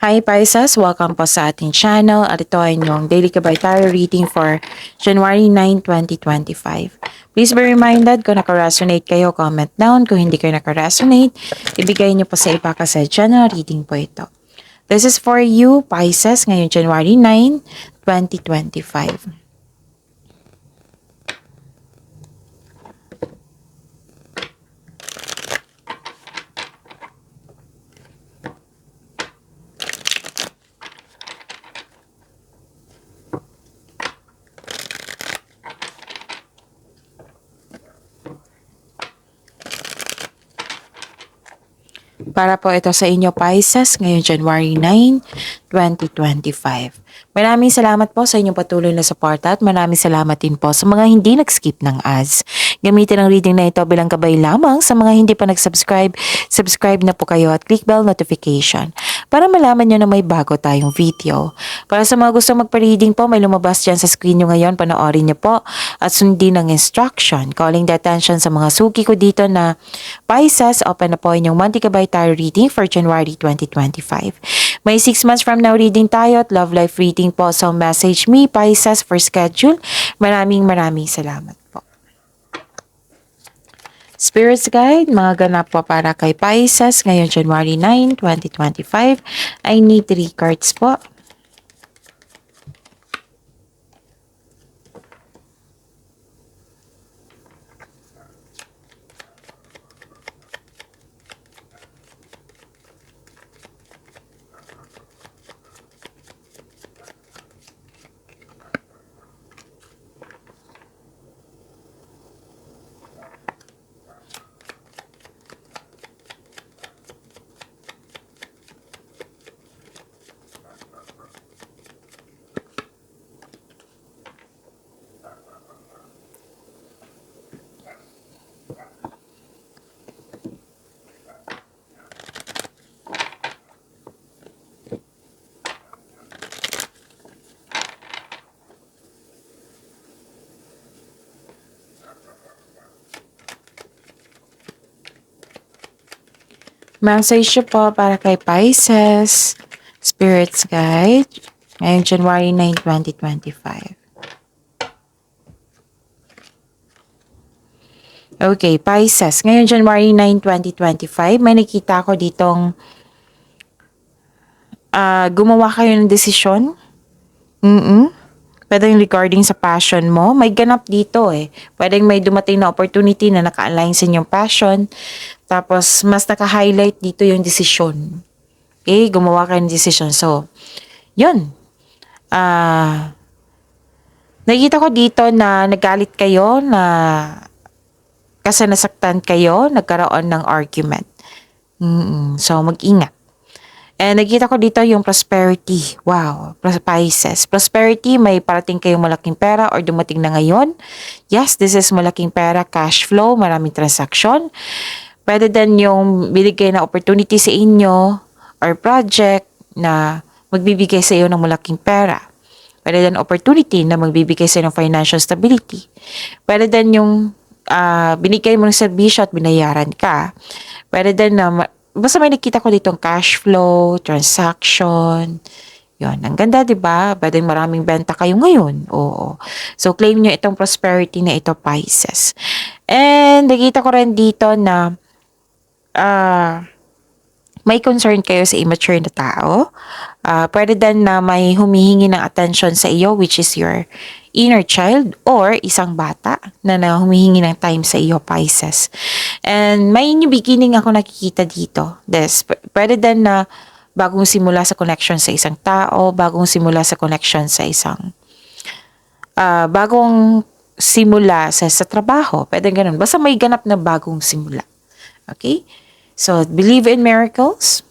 Hi Pisces! Welcome po sa ating channel at ito ay inyong Daily Gabay Tarot reading for January 9, 2025. Please be reminded kung naka-resonate kayo, comment down. Kung hindi kayo naka-resonate, ibigay niyo po sa iba kasi general reading po ito. This is for you, Pisces, ngayong January 9, 2025. Para po ito sa inyo Pisces ngayong January 9, 2025. Maraming salamat po sa inyong patuloy na suporta at maraming salamat din po sa mga hindi nag-skip ng ads. Gamitin ang reading na ito bilang gabay lamang sa mga hindi pa nag-subscribe. Subscribe na po kayo at click bell notification para malaman nyo na may bago tayong video. Para sa mga gusto magpa-reading po, may lumabas dyan sa screen nyo ngayon. Panoorin nyo po at sundin ang instruction. Calling the attention sa mga suki ko dito na Pisces, open na po inyong monthly gabay tarot reading for January 2025. May 6 months from now reading tayo at love life reading po. So message me Pisces for schedule. Maraming salamat po. Spirits Guide, mga ganap po para kay Pisces ngayong January 9, 2025. I need 3 cards po. Message po para kay Pisces, Spirits Guide, ngayong January 9, 2025. Okay, Pisces, ngayong January 9, 2025, may nakita ko ditong gumawa kayo ng desisyon. Pwedeng regarding sa passion mo, may ganap dito eh. Pwedeng may dumating na opportunity na naka-align sa inyong passion. Tapos, mas naka-highlight dito yung desisyon. Okay, gumawa kayo ng desisyon. So, yun. Nakikita ko dito na nagalit kayo, na kasi nasaktan kayo, nagkaroon ng argument. So, mag-ingat. And nakita ko dito yung prosperity. Wow, Pisces. Prosperity, may parating kayong malaking pera or dumating na ngayon. Yes, this is malaking pera, cash flow, maraming transaction. Pwede din yung binigay na opportunity sa inyo or project na magbibigay sa iyo ng malaking pera. Pwede din opportunity na magbibigay sa iyo ng financial stability. Pwede din yung binigay mo ng serbisyo at binayaran ka. Pwede din na basta may nakita ko ditong cash flow, transaction. Yun, ang ganda, 'di ba? Pwedeng maraming benta kayo ngayon. Oo. So claim niyo itong prosperity na ito, Pisces. And nakita ko rin dito na may concern kayo sa immature na tao. Pwede din na may humihingi ng attention sa iyo, which is your inner child or isang bata na humihingi ng time sa iyo, Pisces. And may new beginning ako nakikita dito. Pwede din na bagong simula sa connection sa isang tao, bagong simula sa connection sa isang bagong simula sa trabaho. Pwede ganun. Basta may ganap na bagong simula. Okay? So, believe in miracles,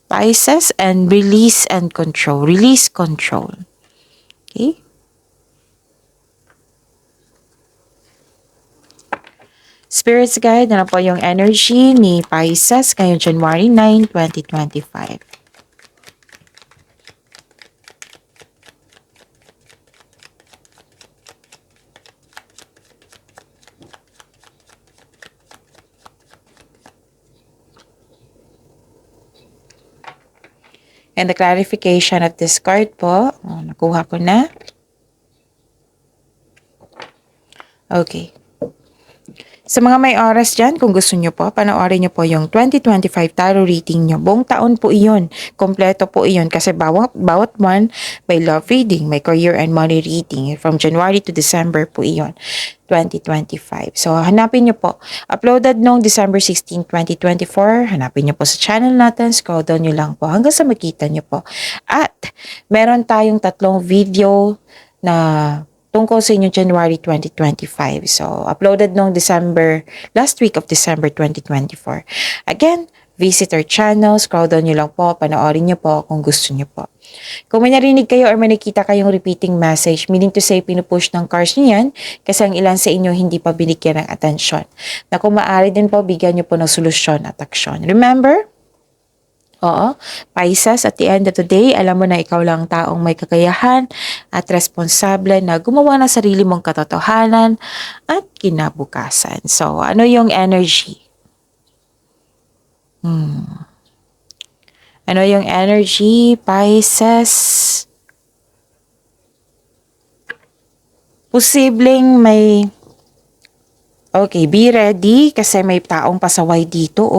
Pisces, and release and control. Release, control. Okay? Spirits Guide, na po yung energy ni Pisces ngayong January 9, 2025. And the clarification of this card po, nakuha ko na. Okay. Sa mga may oras dyan, kung gusto nyo po, panoorin nyo po yung 2025 tarot reading nyo. Buong taon po iyon. Kompleto po iyon kasi bawat one may love reading, may career and money reading. From January to December po iyon. 2025. So, hanapin nyo po. Uploaded noong December 16, 2024. Hanapin nyo po sa channel natin. Scroll down nyo lang po hanggang sa makita nyo po. At, meron tayong 3 video na tungkol sa inyong January 2025. So, uploaded noong last week of December 2024. Again, visit our channel, scroll down nyo lang po, panoorin nyo po kung gusto nyo po. Kung may narinig kayo or may nakita kayong repeating message, meaning to say pinupush ng cards nyo yan, kasi ang ilan sa inyo hindi pa binigyan ng atensyon. Na kung maaari din po, bigyan nyo po ng solusyon at aksyon. Remember, Pisces, at the end of the day, alam mo na ikaw lang ang taong may kakayahan at responsable na gumawa ng sarili mong katotohanan at kinabukasan. So, ano yung energy? Ano yung energy, Pisces? Posibleng may... Okay, be ready kasi may taong pasaway dito,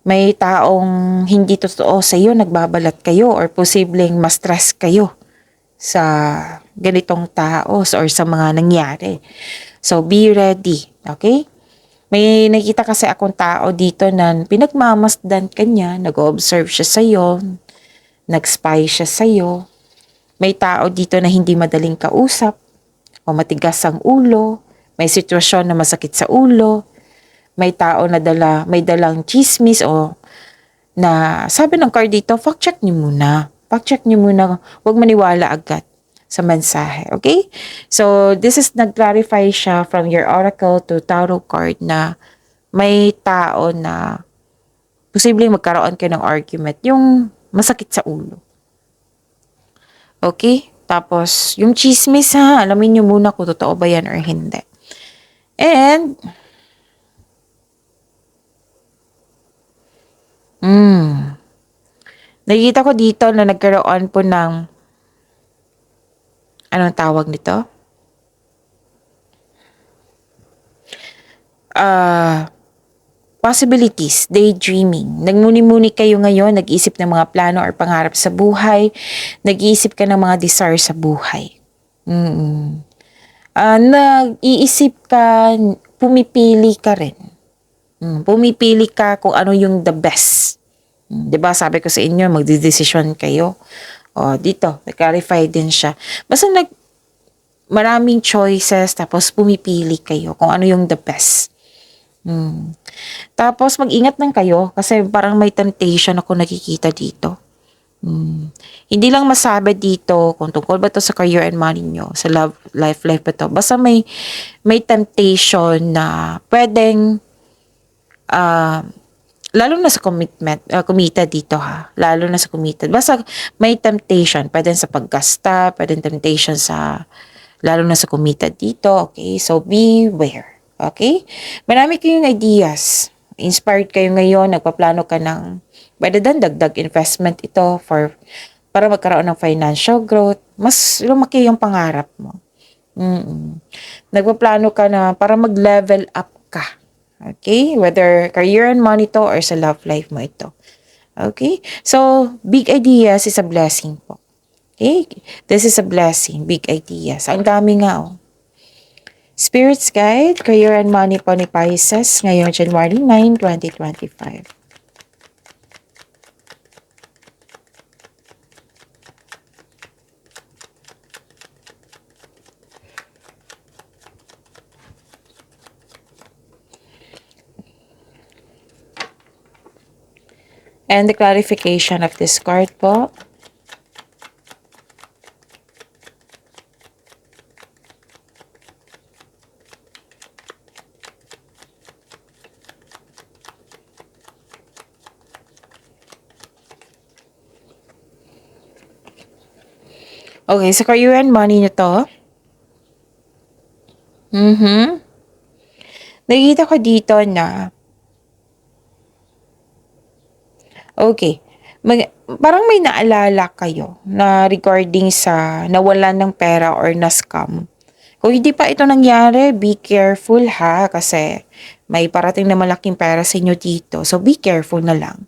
May taong hindi totoo sa iyo, nagbabalat kayo or posibleng ma-stress kayo sa ganitong tao or sa mga nangyari. So, be ready. Okay? May nakita kasi akong tao dito na pinagmamasdan ka niya, nag-observe siya sa iyo, nag-spy siya sa iyo. May tao dito na hindi madaling kausap o matigas ang ulo, may sitwasyon na masakit sa ulo, may tao na may dalang chismis o na sabi ng card dito, fact check niyo muna. Fact check niyo muna, huwag maniwala agad sa mensahe, okay? So, this is nag-clarify siya from your oracle to tarot card na may tao na posibleng magkaroon kayo ng argument, yung masakit sa ulo. Okay? Tapos, yung chismis alamin niyo muna kung totoo ba yan or hindi. And, nakikita ko dito na nagkaroon po ng, anong tawag nito? Possibilities, daydreaming. Nagmuni-muni kayo ngayon, nag-iisip ng mga plano or pangarap sa buhay, nag-iisip ka ng mga desire sa buhay. Nag-iisip ka, pumipili ka rin. Pumipili ka kung ano yung the best. 'Di ba sabi ko sa inyo, magdedesisyon kayo. Dito, clarify din siya. Basta maraming choices, tapos pumipili kayo kung ano yung the best. Tapos mag-ingat lang kayo kasi parang may temptation ako nakikita dito. Hindi lang masabi dito kung tungkol ba to sa career and money nyo, sa love, life ba to. Basta may temptation na pwedeng lalo na sa committed dito lalo na sa committed. Basta may temptation, pwedeng sa paggasta, pwedeng temptation lalo na sa committed dito, okay? So, beware. Okay? Marami kayong ideas. Inspired kayo ngayon, nagpaplano ka ng, pwede din dagdag investment ito para magkaroon ng financial growth. Mas lumaki yung pangarap mo. Nagpaplano ka na para mag-level up ka. Okay? Whether career and money to or sa love life mo ito. Okay? So, big ideas is a blessing po. Okay? This is a blessing. Big ideas. Ang dami nga, Spirits Guide, Career and Money po ni Pisces ngayong January 9, 2025. And the clarification of this card po. Okay, sa career and money nyo to. Nakikita ko dito na okay, parang may naalala kayo na regarding sa nawalan ng pera or na-scam. Kung hindi pa ito nangyari, be careful ha, kasi may parating na malaking pera sa inyo dito. So, be careful na lang.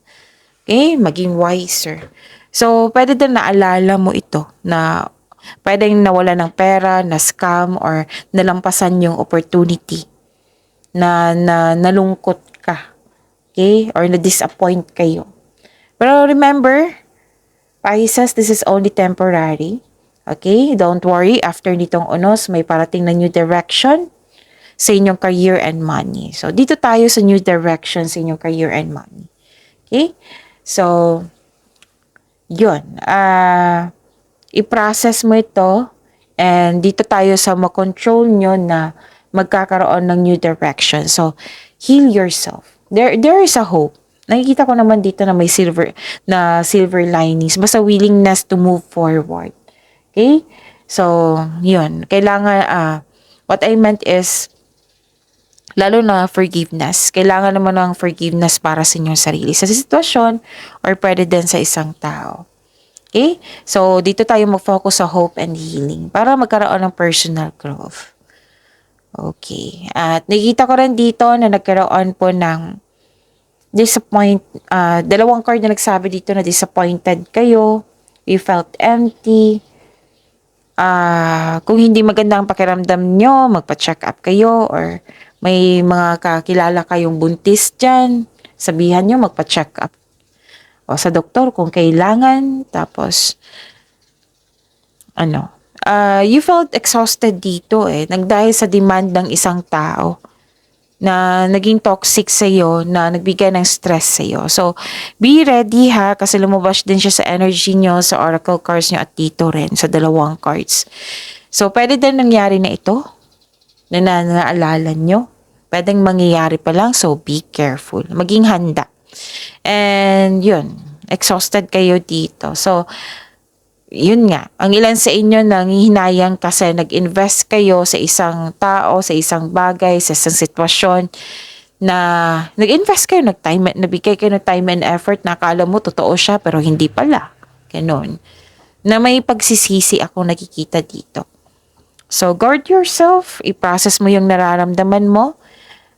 Okay? Maging wiser. So, pwede din naalala mo ito na pwedeng nawala ng pera, na-scam, or nalampasan yung opportunity na nalungkot ka. Okay? Or na-disappoint kayo. Pero remember, Pisces, this is only temporary. Okay? Don't worry. After nitong unos, may parating na new direction sa inyong career and money. So, dito tayo sa new direction sa inyong career and money. Okay? So, yun. I-process mo ito and dito tayo sa makontrol nyo na magkakaroon ng new direction. So, heal yourself. There is a hope. Nakikita ko naman dito na may silver linings. Basta willingness to move forward. Okay? So, yun. Kailangan, what I meant is, lalo na forgiveness. Kailangan naman ng forgiveness para sa inyong sarili. Sa sitwasyon or pwede din sa isang tao. Okay? So, dito tayo mag-focus sa hope and healing para magkaroon ng personal growth. Okay. At nakikita ko rin dito na nagkaroon po ng dalawang card na nagsabi dito na disappointed kayo, you felt empty. Kung hindi maganda ang pakiramdam nyo, magpa-check up kayo, or may mga kakilala kayong buntis dyan, sabihan nyo magpa-check up. O sa doktor kung kailangan. Tapos, you felt exhausted dito nagdahil sa demand ng isang tao na naging toxic sa'yo, na nagbigay ng stress sa'yo. So, be ready ha, kasi lumabas din siya sa energy nyo, sa oracle cards nyo at dito rin, sa dalawang cards. So, pwede din nangyari na ito, na naalala nyo. Pwedeng mangyayari pa lang, so be careful. Maging handa. And yun, exhausted kayo dito. So, yun nga, ang ilan sa inyo nanghihinayang kasi nag-invest kayo sa isang tao, sa isang bagay, sa isang sitwasyon na nag-invest kayo, nabigay kayo ng time and effort na akala mo totoo siya pero hindi pala. Ganon. Na may pagsisisi ako nakikita dito. So, guard yourself, i-process mo yung nararamdaman mo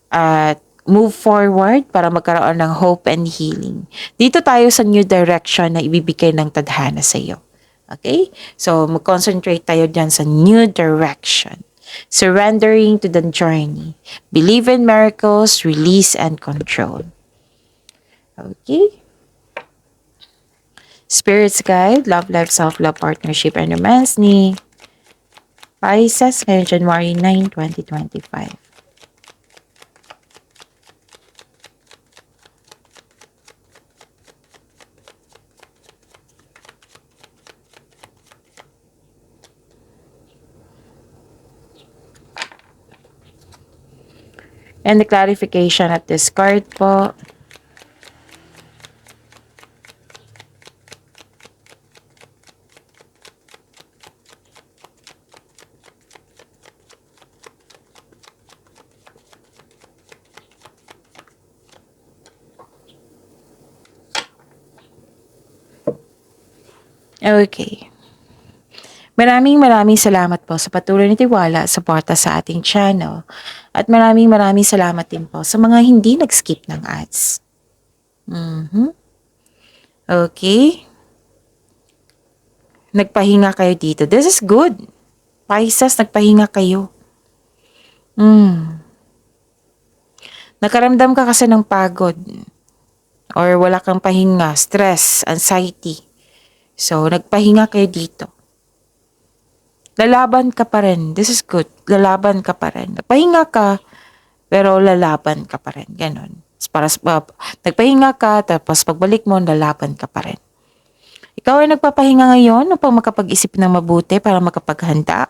at move forward para magkaroon ng hope and healing. Dito tayo sa new direction na ibibigay ng tadhana sa iyo. Okay? So, mag-concentrate tayo dyan sa new direction. Surrendering to the journey. Believe in miracles, release, and control. Okay? Spirit's Guide, Love Life, Self-Love, Partnership, and Romance ni Pisces ngayong January 9, 2025. And the clarification at this card po. Okay. Maraming salamat po sa patuloy na tiwala at suporta sa ating channel. At maraming salamat din po sa mga hindi nag-skip ng ads. Okay. Nagpahinga kayo dito. This is good. Pisces, nagpahinga kayo. Nakaramdam ka kasi ng pagod. Or wala kang pahinga, stress, anxiety. So, nagpahinga kayo dito. Lalaban ka pa rin. This is good. Lalaban ka pa rin. Nagpahinga ka, pero lalaban ka pa rin. Ganon. Nagpahinga ka, tapos pagbalik mo, lalaban ka pa rin. Ikaw ay nagpapahinga ngayon upang makapag-isip ng mabuti para makapaghanda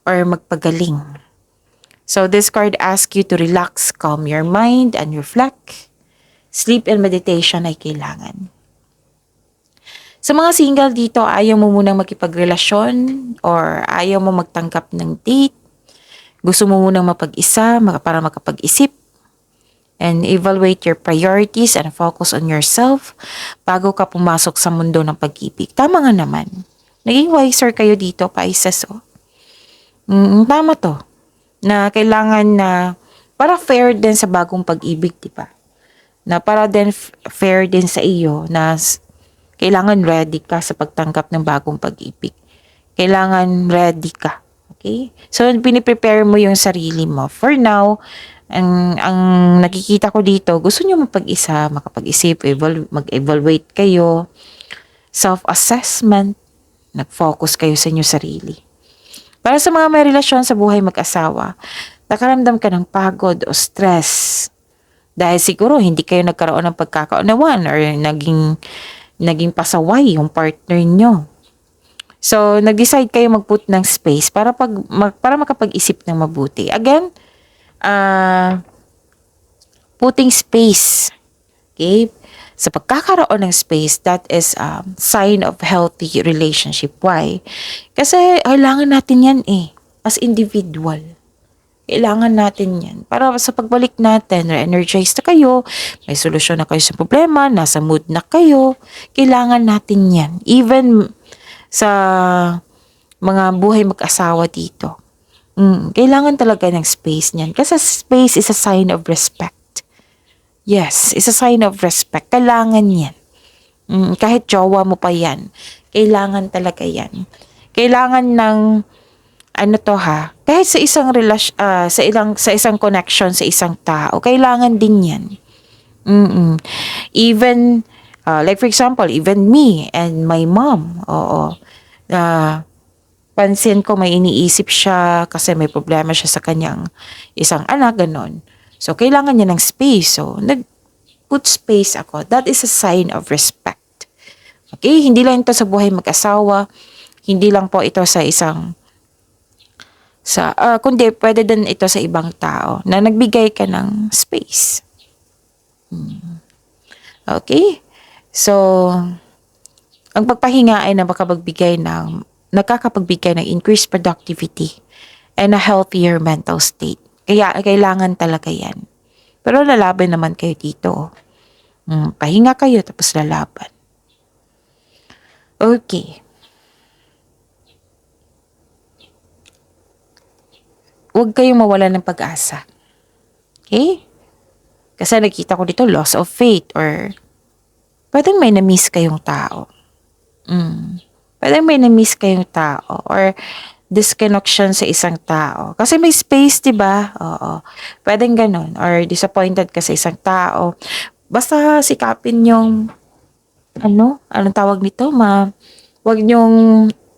or magpagaling. So this card asks you to relax, calm your mind, and reflect. Sleep and meditation ay kailangan. Sa mga single dito, ayaw mo munang makipagrelasyon or ayaw mo magtanggap ng date. Gusto mo munang mapag-isa para makapag-isip. and evaluate your priorities and focus on yourself bago ka pumasok sa mundo ng pag-ibig. Tama nga naman. Naging wiser kayo dito, Pisces, oh. Tama to. Na kailangan na para fair din sa bagong pag-ibig, di ba? Na para din fair din sa iyo na kailangan ready ka sa pagtanggap ng bagong pag-ibig. Kailangan ready ka. Okay? So, piniprepare mo yung sarili mo. For now, ang nakikita ko dito, gusto nyo mapag-isa, makapag-isip, mag-evaluate kayo, self-assessment, nag-focus kayo sa inyong sarili. Para sa mga may relasyon sa buhay mag-asawa, nakaramdam ka ng pagod o stress. Dahil siguro hindi kayo nagkaroon ng pagkakaunawan or naging pasaway yung partner nyo. So, nag-decide kayo mag-put ng space para makapag-isip ng mabuti. Again, putting space. Okay? Sa pagkakaroon ng space, that is a sign of healthy relationship. Why? Kasi kailangan natin yan as individual. Kailangan natin yan. Para sa pagbalik natin, re-energized na kayo, may solusyon na kayo sa problema, nasa mood na kayo, kailangan natin yan. Even sa mga buhay mag-asawa dito. Kailangan talaga ng space niyan. Kasi space is a sign of respect. Yes, it's a sign of respect. Kailangan yan. Kahit jowa mo pa yan, kailangan talaga yan. Kailangan ng kahit sa isang relasyon, sa isang connection sa isang tao, kailangan din yan. Even like for example, even me and my mom, pansin ko may iniisip siya kasi may problema siya sa kanyang isang anak, ganon. So, kailangan niya ng space. So, nag-put space ako. That is a sign of respect. Okay? Hindi lang ito sa buhay mag-asawa. Hindi lang po ito sa kundi pwede din ito sa ibang tao na nagbigay ka ng space. Okay? So, ang pagpahinga ay nakakapagbigay ng increased productivity and a healthier mental state. Kaya kailangan talaga yan. Pero lalaban naman kayo dito. Pahinga kayo tapos lalaban. Okay. Huwag kayong mawalan ng pag-asa. Okay? Kasi nakita ko dito loss of faith or pwedeng may na-miss kayong tao. Pwedeng may na-miss kayong tao or disconnection sa isang tao. Kasi may space, diba? Oo. Pwedeng ganun. Or disappointed ka sa isang tao. Basta sikapin yung anong tawag nito?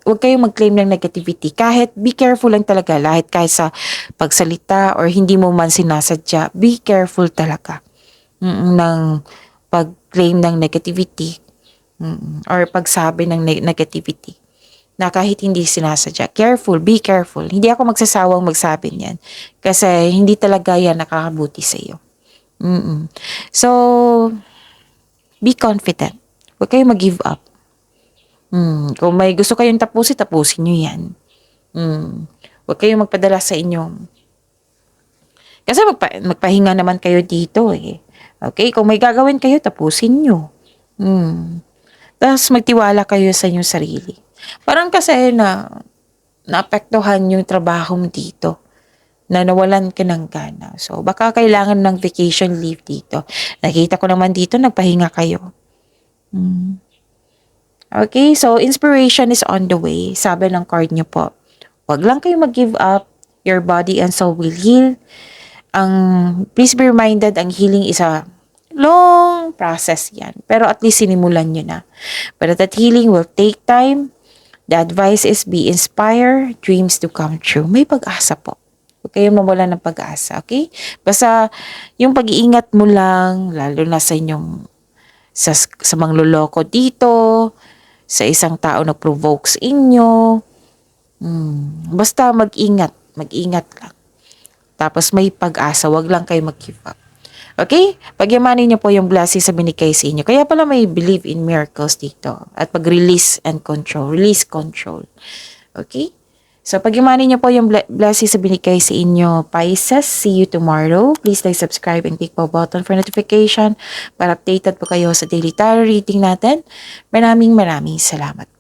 Huwag kayong mag-claim ng negativity. Kahit be careful lang talaga. Kahit sa pagsalita or hindi mo man sinasadya, be careful talaga ng pag-claim ng negativity or pagsabi ng negativity na kahit hindi sinasadya. Careful, be careful. Hindi ako magsasawang magsabi niyan kasi hindi talaga yan nakakabuti sa iyo. So, be confident. Huwag kayong mag-give up. Kung may gusto kayong tapusin nyo yan. Huwag kayong magpadala sa inyong. Kasi magpahinga naman kayo dito Okay? Kung may gagawin kayo, tapusin nyo. Tapos magtiwala kayo sa inyong sarili. Parang kasi naapektuhan yung trabaho mo dito. Na nawalan ka ng gana. So, baka kailangan ng vacation leave dito. Nakita ko naman dito, nagpahinga kayo. Okay, so inspiration is on the way. Sabi ng card nyo po. Huwag lang kayo mag-give up. Your body and soul will heal. Please be reminded, ang healing is a long process yan. Pero at least sinimulan nyo na. But that healing will take time. The advice is be inspired, dreams to come true. May pag-asa po. Huwag kayong mawala ng pag-asa, okay? Basta yung pag-iingat mo lang, lalo na sa inyong sa mangloloko dito, sa isang tao na provokes inyo. Basta mag-ingat lang. Tapos may pag-asa, wag lang kayo mag-give up. Okay? Pagyamanin niyo po yung blessing sa binigay sa inyo. Kaya pala may believe in miracles dito. At pag-release and control. Release control. Okay? So, pag-imanin niyo po yung blessings na binigay sa inyo, Pisces. See you tomorrow. Please like, subscribe, and click po button for notification para updated po kayo sa daily tarot reading natin. Maraming salamat.